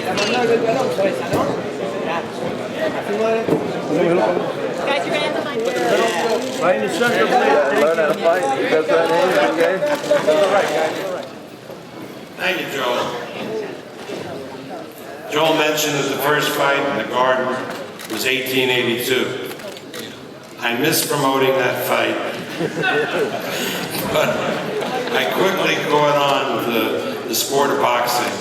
Guys, you're gonna have to find it. Right in the center, please. Learn how to fight. That's right, okay? Thank you, Joel. Joel mentioned that the first fight in the Garden was 1882. I missed promoting that fight, but I quickly caught on the sport of boxing,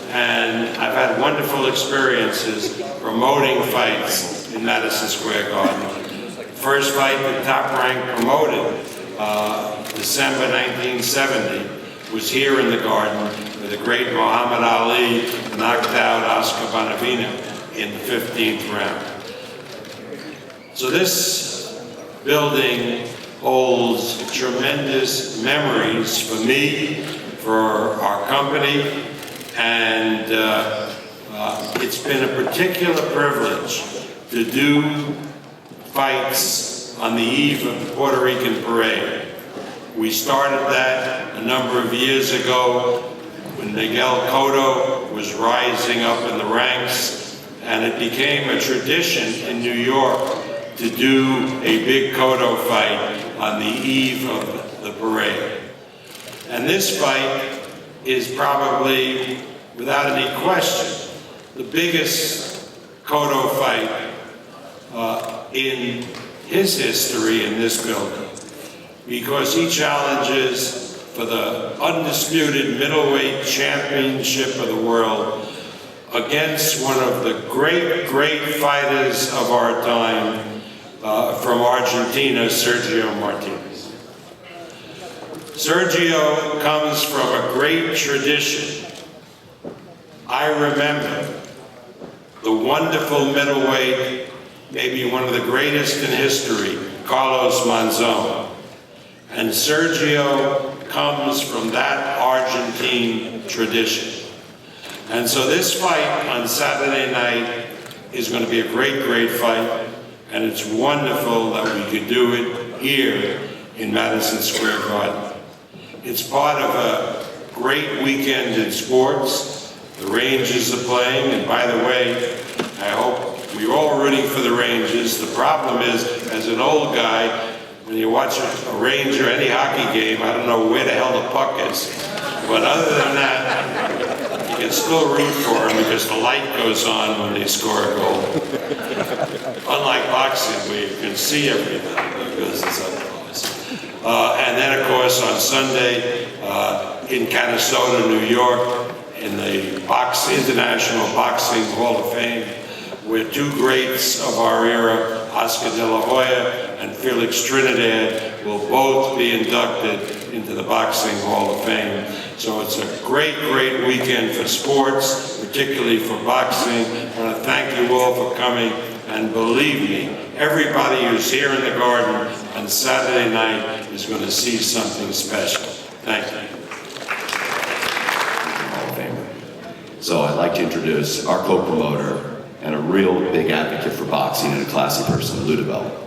and I've had wonderful experiences promoting fights in Madison Square Garden. First fight that Top Rank promoted, December 1970, was here in the Garden, where the great Muhammad Ali knocked out Oscar Bonavino in the 15th round. So this building holds tremendous memories for me, for our company, and it's been a particular privilege to do fights on the eve of the Puerto Rican Parade. We started that a number of years ago when Miguel Cotto was rising up in the ranks, and it became a tradition in New York to do a big Cotto fight on the eve of the parade. And this fight is probably, without any question, the biggest Cotto fight in his history in this building, because he challenges for the undisputed middleweight championship of the world against one of the great fighters of our time, from Argentina, Sergio Martinez. Sergio comes from a great tradition. I remember the wonderful middleweight, maybe one of the greatest in history, Carlos Monzon. And Sergio comes from that Argentine tradition. And so this fight on Saturday night is going to be a great fight. And it's wonderful that we could do it here in Madison Square Garden. It's part of a great weekend in sports. The Rangers are playing, and by the way, I hope we're all rooting for the Rangers. The problem is, as an old guy, when you watch a Ranger, any hockey game, I don't know where the hell the puck is. But other than that, you can still root for them because the light goes on when they score a goal. Unlike boxing, where you can see everything because it's up close. And then, of course, on Sunday in Canastota, New York, in the International Boxing Hall of Fame, where two greats of our era, Oscar De La Hoya and Felix Trinidad, will both be inducted into the Boxing Hall of Fame. So it's a great weekend for sports, particularly for boxing. I want to thank you all for coming, and believe me, everybody who's here in the Garden on Saturday night is going to see something special. Thank you. Hall of Famer. So I'd like to introduce our co-promoter and a real big advocate for boxing and a classy person, Ludovelle.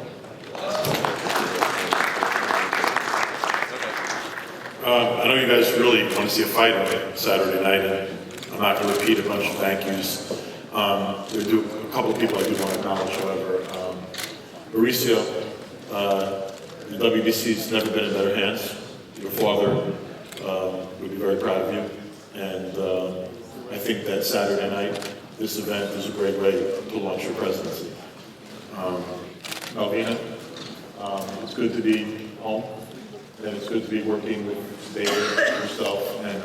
I know you guys really want to see a fight on Saturday night, and I'm not going to repeat a bunch of thank yous. There are a couple of people I do want to acknowledge, however. Mauricio, the WBC's never been in better hands. Your father would be very proud of you, and I think that Saturday night, this event is a great way to launch your presidency. Malvina, it's good to be home. And it's good to be working with David, yourself, and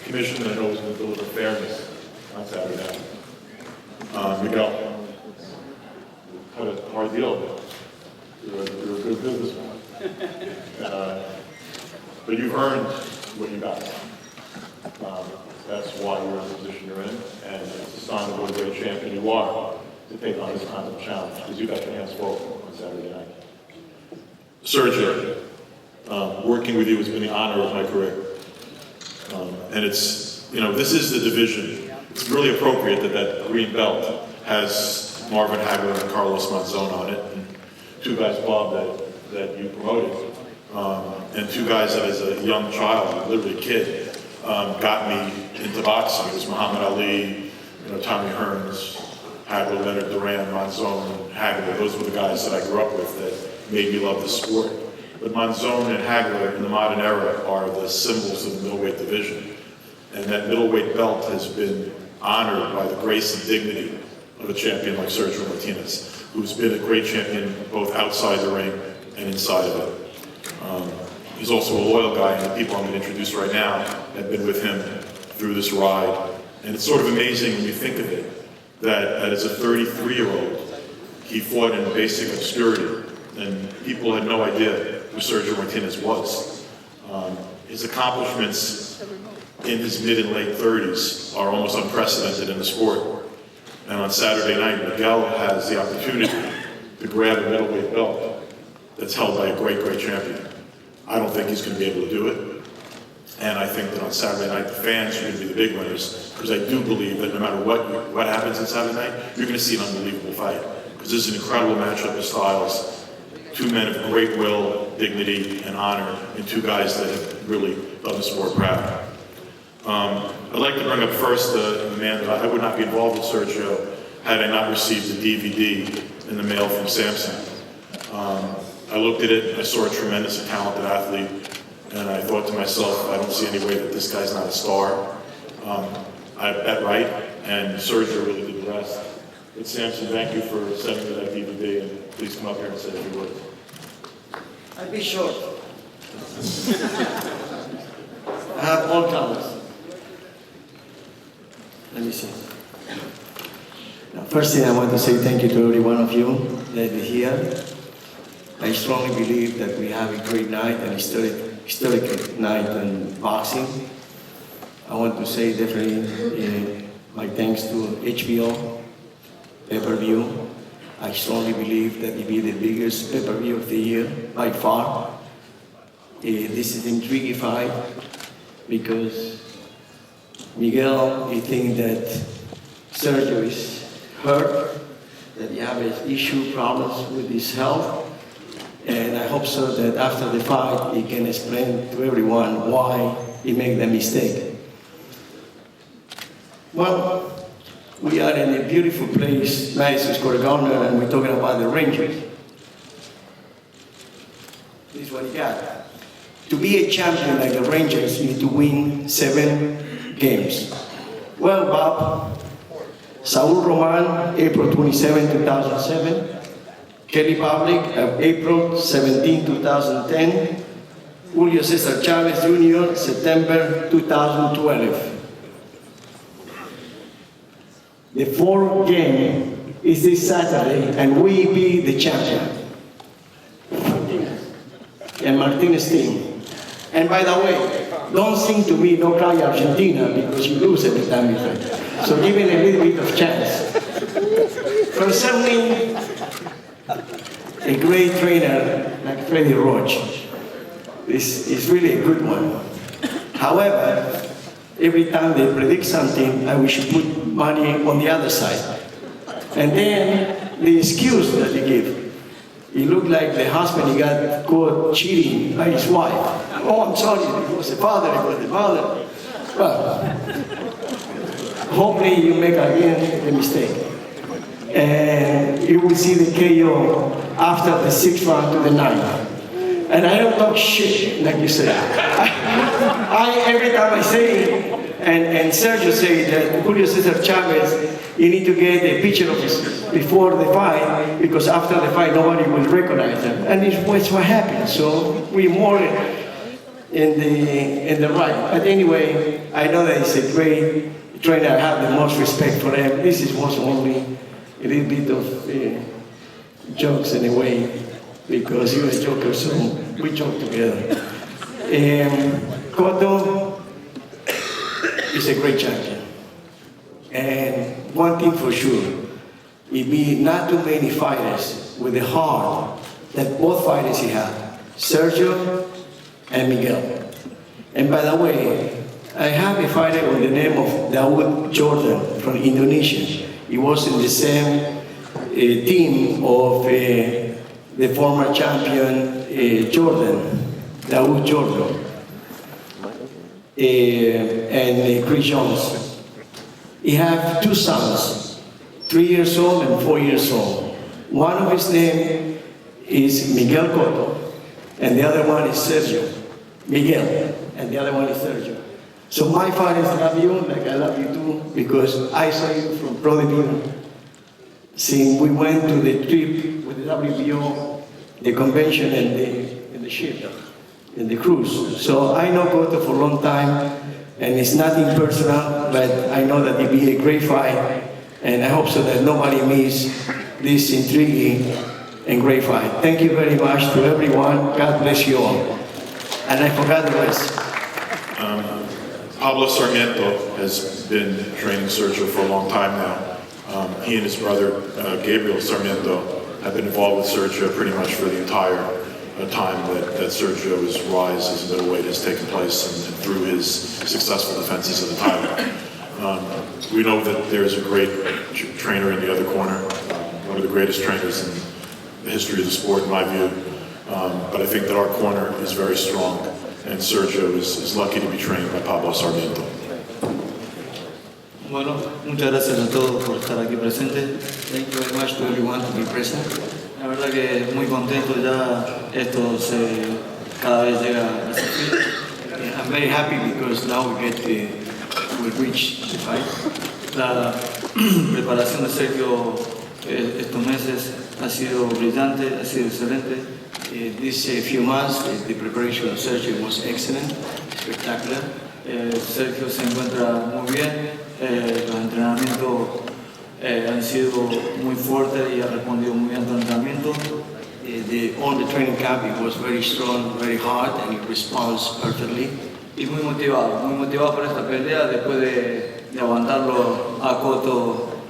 Commission that knows going to deliver fairness on Saturday night. Miguel, had a hard deal. You're a good businessman. But you've earned what you got. That's why you're in the position you're in, and it's a sign of what a great champion you are to take on this kind of challenge, because you got your hands full on Saturday night. Sergio. Working with you has been the honor of my career. And it's, this is the division. It's really appropriate that green belt has Marvin Hagler and Carlos Monzon on it, and two guys, Bob, that you promoted, and two guys that as a young child, literally a kid, got me into boxing. It was Muhammad Ali, Tommy Hearns, Hagler, Leonard Duran, Monzon, Hagler. Those were the guys that I grew up with that made me love the sport. But Monzon and Hagler in the modern era are the symbols of the middleweight division. And that middleweight belt has been honored by the grace and dignity of a champion like Sergio Martinez, who's been a great champion both outside the ring and inside of it. He's also a loyal guy, and the people I'm going to introduce right now have been with him through this ride. And it's sort of amazing when you think of it, that as a 33-year-old, he fought in basic obscurity, and people had no idea who Sergio Martinez was. His accomplishments in his mid and late 30s are almost unprecedented in the sport. And on Saturday night, Miguel has the opportunity to grab a middleweight belt that's held by a great, great champion. I don't think he's going to be able to do it. And I think that on Saturday night, the fans are going to be the big winners, because I do believe that no matter what happens on Saturday night, you're going to see an unbelievable fight. Because this is an incredible matchup of styles. Two men of great will, dignity, and honor, and two guys that have really done the sport proud. I'd like to bring up first the man that I would not be involved with Sergio had I not received a DVD in the mail from Samson. I looked at it, I saw a tremendous and talented athlete, and I thought to myself, I don't see any way that this guy's not a star. I bet right, and Sergio really did the rest. But Samson, thank you for sending me that DVD, and please come up here and say a few words. I'll be short. I have all colors. Let me see. Now, first thing I want to say thank you to every one of you that is here. I strongly believe that we have a great night, an historic night in boxing. I want to say definitely my thanks to HBO pay-per-view. I strongly believe that it will be the biggest pay-per-view of the year by far. This is an intriguing fight because Miguel, he thinks that Sergio is hurt, that he has problems with his health. And I hope so that after the fight, he can explain to everyone why he made that mistake. Well, we are in a beautiful place, Madison Square Garden, and we're talking about the Rangers. This is what he got. To be a champion like the Rangers, you need to win 7 games. Well, Bob, Saul Roman, April 27, 2007. Kelly Public, April 17, 2010. Julio Cesar Chavez Jr., September 2012. The 4th game is this Saturday, and we be the champion. And Martinez team. And by the way, don't sing to me, don't cry Argentina, because you lose every time you play. So give it a little bit of chance. Concerning a great trainer like Freddy Roach, this is really a good one. However, every time they predict something, we should put money on the other side. And then the excuse that they give, it looked like the husband, he got caught cheating by his wife. Oh, I'm sorry, it was the father, it was the mother. Well, hopefully you make again the mistake. And you will see the KO after the 6th round to the 9th. And I don't talk shit, like you said. Every time I say, and Sergio said that Julio Cesar Chavez, you need to get a picture of us before the fight, because after the fight, nobody will recognize them. And it's what happened. So we're more in the right. But anyway, I know that he's a great trainer. I have the most respect for him. This was only a little bit of jokes in a way, because you're a joker, so we joke together. Cotto is a great champion. And one thing for sure, it be not too many fighters with the heart that both fighters he had, Sergio and Miguel. And by the way, I have a fighter with the name of Dawood Jordan from Indonesia. He was in the same team of the former champion Jordan, Dawood Jordan, and Chris Jones. He has two sons, 3 years old and 4 years old. One of his name is Miguel Cotto, and the other one is Sergio. Miguel, and the other one is Sergio. So my fathers love you like I love you too, because I saw you from Pro Divino. Since we went to the trip with the WBO, the convention and the ship, and the cruise. So I know Cotto for a long time, and it's nothing personal, but I know that it'll be a great fight, and I hope so that nobody miss this intriguing and great fight. Thank you very much to everyone. God bless you all. And I forgot the rest. Pablo Sarmiento has been training Sergio for a long time now. He and his brother, Gabriel Sarmiento, have been involved with Sergio pretty much for the entire time that Sergio's rise as a middleweight has taken place and through his successful defenses of the title. We know that there's a great trainer in the other corner, one of the greatest trainers in the history of the sport, in my view. But I think that our corner is very strong, and Sergio is lucky to be trained by Pablo Sarmiento. Bueno, muchas gracias a todos por estar aquí presentes. Thank you very much to everyone to be present. La verdad que muy contento ya, esto cada vez llega a ese fin. I'm very happy because now we reach the fight. La preparación de Sergio estos meses ha sido brillante, ha sido excelente. These few months, the preparation of Sergio was excellent, spectacular. Sergio se encuentra muy bien, los entrenamientos han sido muy fuertes y ha respondido muy bien a los entrenamientos. All the training camp, it was very strong, very hard, and it responds perfectly. Y muy motivado por esta pelea después de aguantarlo a Cotto,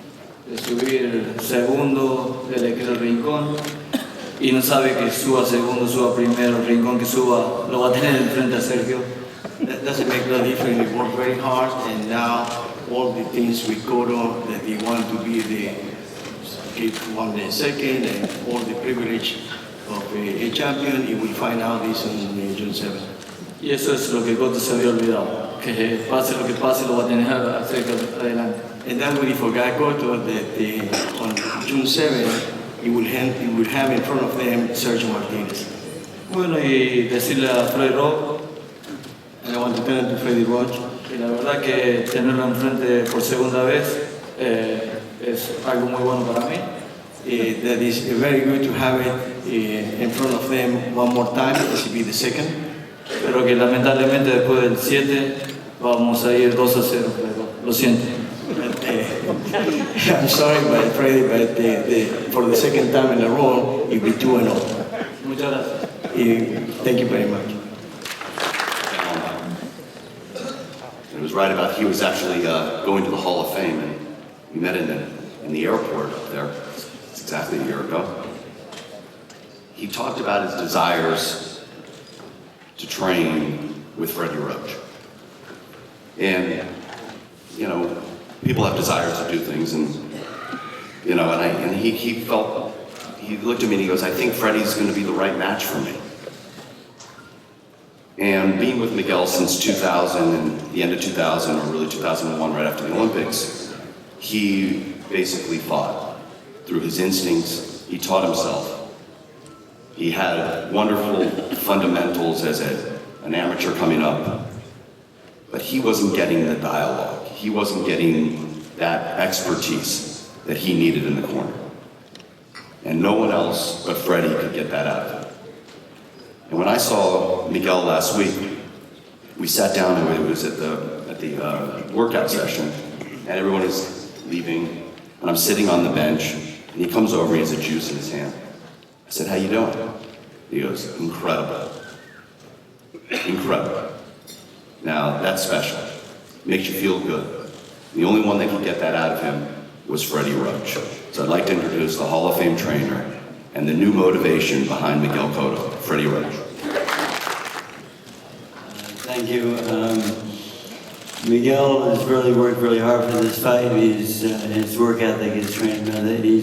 de subir segundo, de elegir el rincón. Y no sabe que suba segundo, suba primero, el rincón que suba, lo va a tener enfrente a Sergio. That doesn't make no difference. He worked very hard, and now all the things with Cotto that he wanted to be he won the second, and all the privilege of a champion, he will find out this on June 7th. Y eso es lo que Cotto se había olvidado, que pase lo que pase, lo va a tener a Sergio adelante. And then when he forgot Cotto, that on June 7th, he will have in front of them Sergio Martinez. Bueno, y decirle a Freddy Roach, And I want to turn to Freddy Roach. que la verdad que tenerlo enfrente por segunda vez es algo muy bueno para mí. That is very good to have it in front of them one more time. This will be the second. Pero que lamentablemente después del 7 vamos a ir 2-0, Freddy. Lo siento. But, I'm sorry, but Freddy, but for the second time in a row, it will be 2-0. Muchas gracias. Thank you very much. It was right about he was actually going to the Hall of Fame, and we met in the airport up there. It's exactly a year ago. He talked about his desires to train with Freddy Roach. And, you know, people have desires to do things, and, you know, and he felt, he looked at me and he goes, I think Freddie's going to be the right match for me. And being with Miguel since 2000 and the end of 2000, or really 2001, right after the Olympics, he basically fought through his instincts. He taught himself. He had wonderful fundamentals as an amateur coming up, but he wasn't getting the dialogue. He wasn't getting that expertise that he needed in the corner. And no one else but Freddie could get that out of him. And when I saw Miguel last week, we sat down and it was at the workout session, and everyone was leaving, and I'm sitting on the bench, and he comes over, he has a juice in his hand. I said, how you doing? He goes, incredible. Incredible. Now, that's special. Makes you feel good. The only one that could get that out of him was Freddy Roach. So I'd like to introduce the Hall of Fame trainer and the new motivation behind Miguel Cotto, Freddy Roach. Thank you. Miguel has really worked really hard for this fight. His work ethic is trained on it. He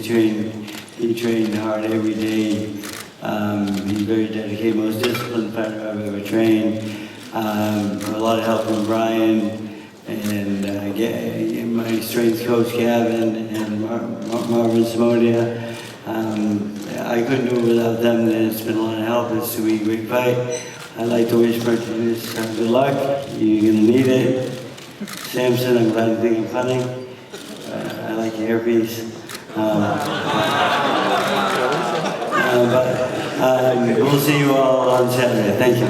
trained hard every day. He's very dedicated, most disciplined fighter I've ever trained. A lot of help from Brian, and my strength coach Gavin and Marvin Simonia. I couldn't do it without them, and it's been a lot of help. It's to be a great fight. I'd like to wish Martinez good luck. You're going to need it. Samson, I'm glad you think I'm funny. I like your hairpiece. We'll see you all on Saturday. Thank you.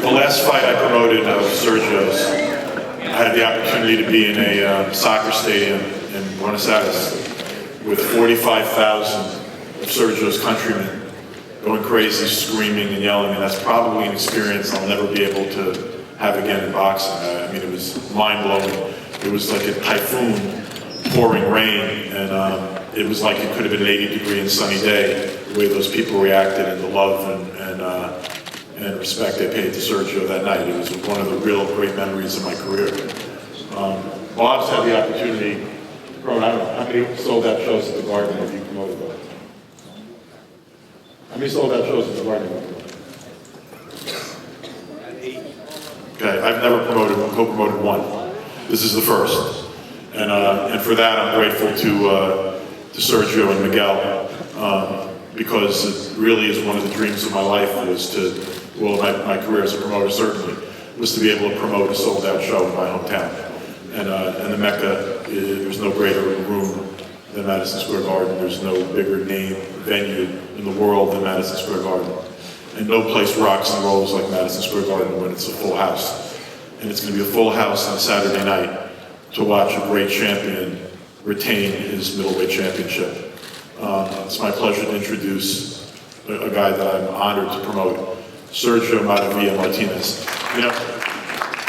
The last fight I promoted of Sergio's, I had the opportunity to be in a soccer stadium in Buenos Aires with 45,000 of Sergio's countrymen going crazy, screaming and yelling, and that's probably an experience I'll never be able to have again in boxing. I mean, it was mind-blowing. It was like a typhoon, pouring rain, and it was like it could have been an 80-degree and sunny day, the way those people reacted and the love and respect they paid to Sergio that night. It was one of the real great memories of my career. Bob's had the opportunity to promote, I don't know, how many sold-out shows at the Garden have you promoted, Bob? How many sold-out shows at the Garden have you promoted? Okay, I've never co-promoted one. This is the first. And for that, I'm grateful to Sergio and Miguel, because it really is one of the dreams of my life was to, well, my career as a promoter certainly, was to be able to promote a sold-out show in my hometown. And the Mecca, there's no greater room than Madison Square Garden. There's no bigger name venue in the world than Madison Square Garden. And no place rocks and rolls like Madison Square Garden when it's a full house. And it's going to be a full house on Saturday night to watch a great champion retain his middleweight championship. It's my pleasure to introduce a guy that I'm honored to promote, Sergio Martinez. You know,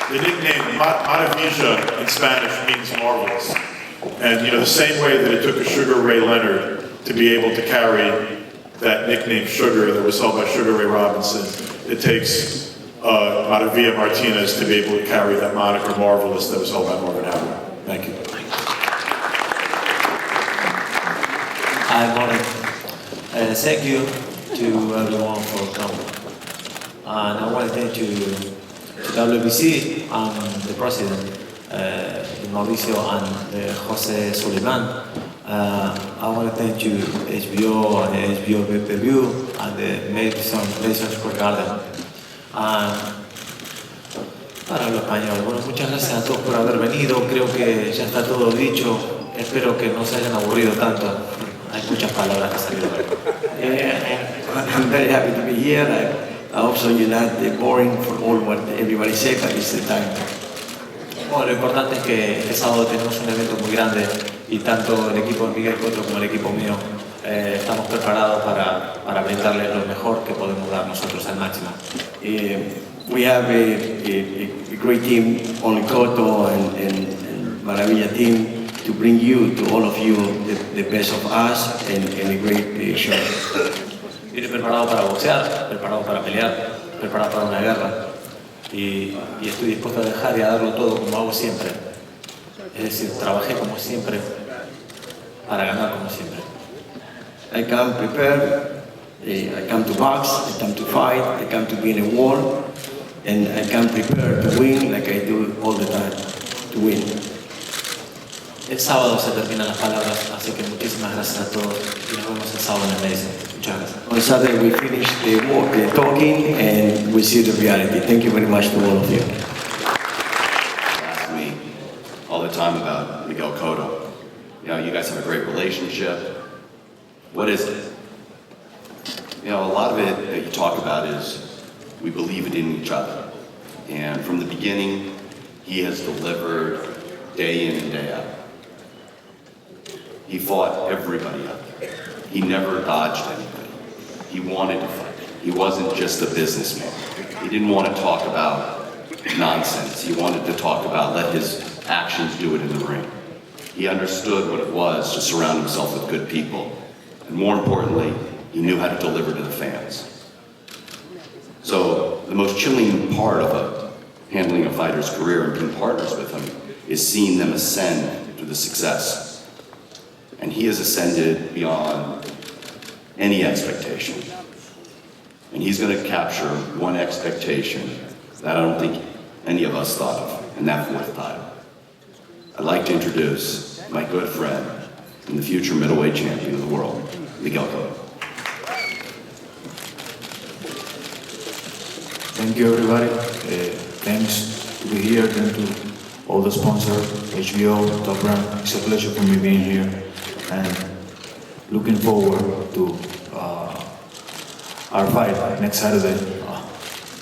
the nickname Maravilla in Spanish means marvelous. And you know, the same way that it took a Sugar Ray Leonard to be able to carry that nickname Sugar that was held by Sugar Ray Robinson, it takes Maravilla Martinez to be able to carry that moniker Marvelous that was held by Marvin Howard. Thank you. Hi, morning. Thank you to everyone for coming. And I want to thank to WBC and the president, Mauricio and Jose Soliman. I want to thank you, HBO and HBO pay-per-view and the Madison Square Garden. Para hablar español, bueno, muchas gracias a todos por haber venido. Creo que ya está todo dicho. Espero que no se hayan aburrido tanto. Hay muchas palabras que salieron. I'm very happy to be here. I also, you're not boring for all what everybody said, but it's the time. Bueno, lo importante es que este sábado tenemos un evento muy grande y tanto el equipo de Miguel Cotto como el equipo mío estamos preparados para brindarles lo mejor que podemos dar nosotros al máximo. We have a great team, only Cotto and Maravilla team, to bring you, to all of you, the best of us and a great show. Viene preparado para boxear, preparado para pelear, preparado para una guerra y estoy dispuesto a dejar y a darlo todo como hago siempre. Es decir, trabajé como siempre para ganar como siempre. I come prepared, I come to box, I come to fight, I come to be in a war, and I come prepared to win like I do all the time, to win. El sábado se terminan las palabras, así que muchísimas gracias a todos y nos vemos el sábado en el Madison. Muchas gracias. On Saturday we finish the talking and we see the reality. Thank you very much to all of you. Ask me all the time about Miguel Cotto. You know, you guys have a great relationship. What is it? You know, a lot of it that you talk about is we believe it in each other. And from the beginning, he has delivered day in and day out. He fought everybody out there. He never dodged anybody. He wanted to fight. He wasn't just a businessman. He didn't want to talk about nonsense. He wanted to talk about let his actions do it in the ring. He understood what it was to surround himself with good people. And more importantly, he knew how to deliver to the fans. So the most chilling part of handling a fighter's career and being partners with him is seeing them ascend to the success. And he has ascended beyond any expectation. And he's going to capture one expectation that I don't think any of us thought of, and that 4th title. I'd like to introduce my good friend and the future middleweight champion of the world, Miguel Cotto. Thank you, everybody. Thanks to be here, and to all the sponsors, HBO, Top Rank. It's a pleasure for me being here, and looking forward to our fight next Saturday.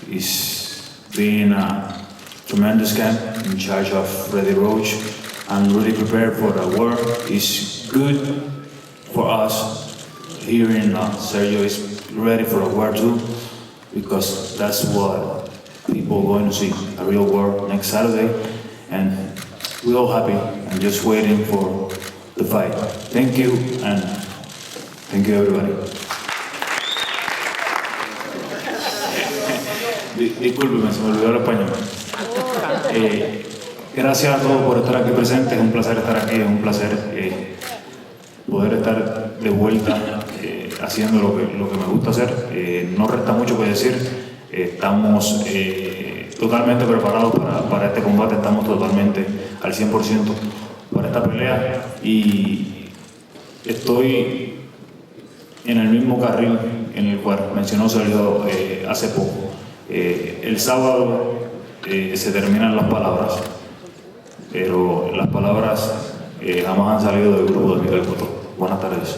It's been a tremendous camp in charge of Freddy Roach. I'm really prepared for the war. It's good for us hearing Sergio is ready for a war too, because that's what people are going to see, a real war next Saturday. And we're all happy and just waiting for the fight. Thank you, and thank you, everybody. Discúlpeme, se me olvidó el español. Gracias a todos por estar aquí presentes, es un placer estar aquí, es un placer poder estar de vuelta haciendo lo que me gusta hacer. No resta mucho que decir, estamos totalmente preparados para este combate, estamos totalmente al 100% para esta pelea y estoy en el mismo carril en el cual mencionó Sergio hace poco. El sábado se terminan las palabras, pero las palabras jamás han salido del grupo de Miguel Cotto. Buenas tardes.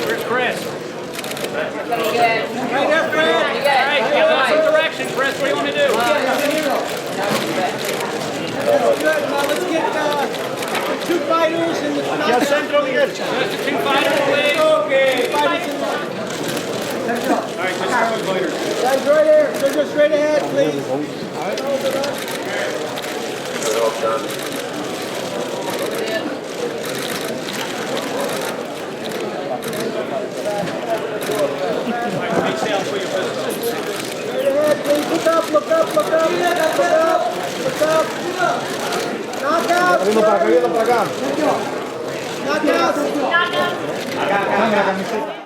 Where's Chris? Right there, Fred. All right, give us some direction, Chris. What do you want to do? Good. Now let's get 2 fighters and Just the 2 fighters, please. okay. Fighters in All right, just 2 fighters. guys right here. So go straight ahead, please. Straight ahead, please. Look up, look up, look up, look up, look up. Knockout. Knockout. Knockout.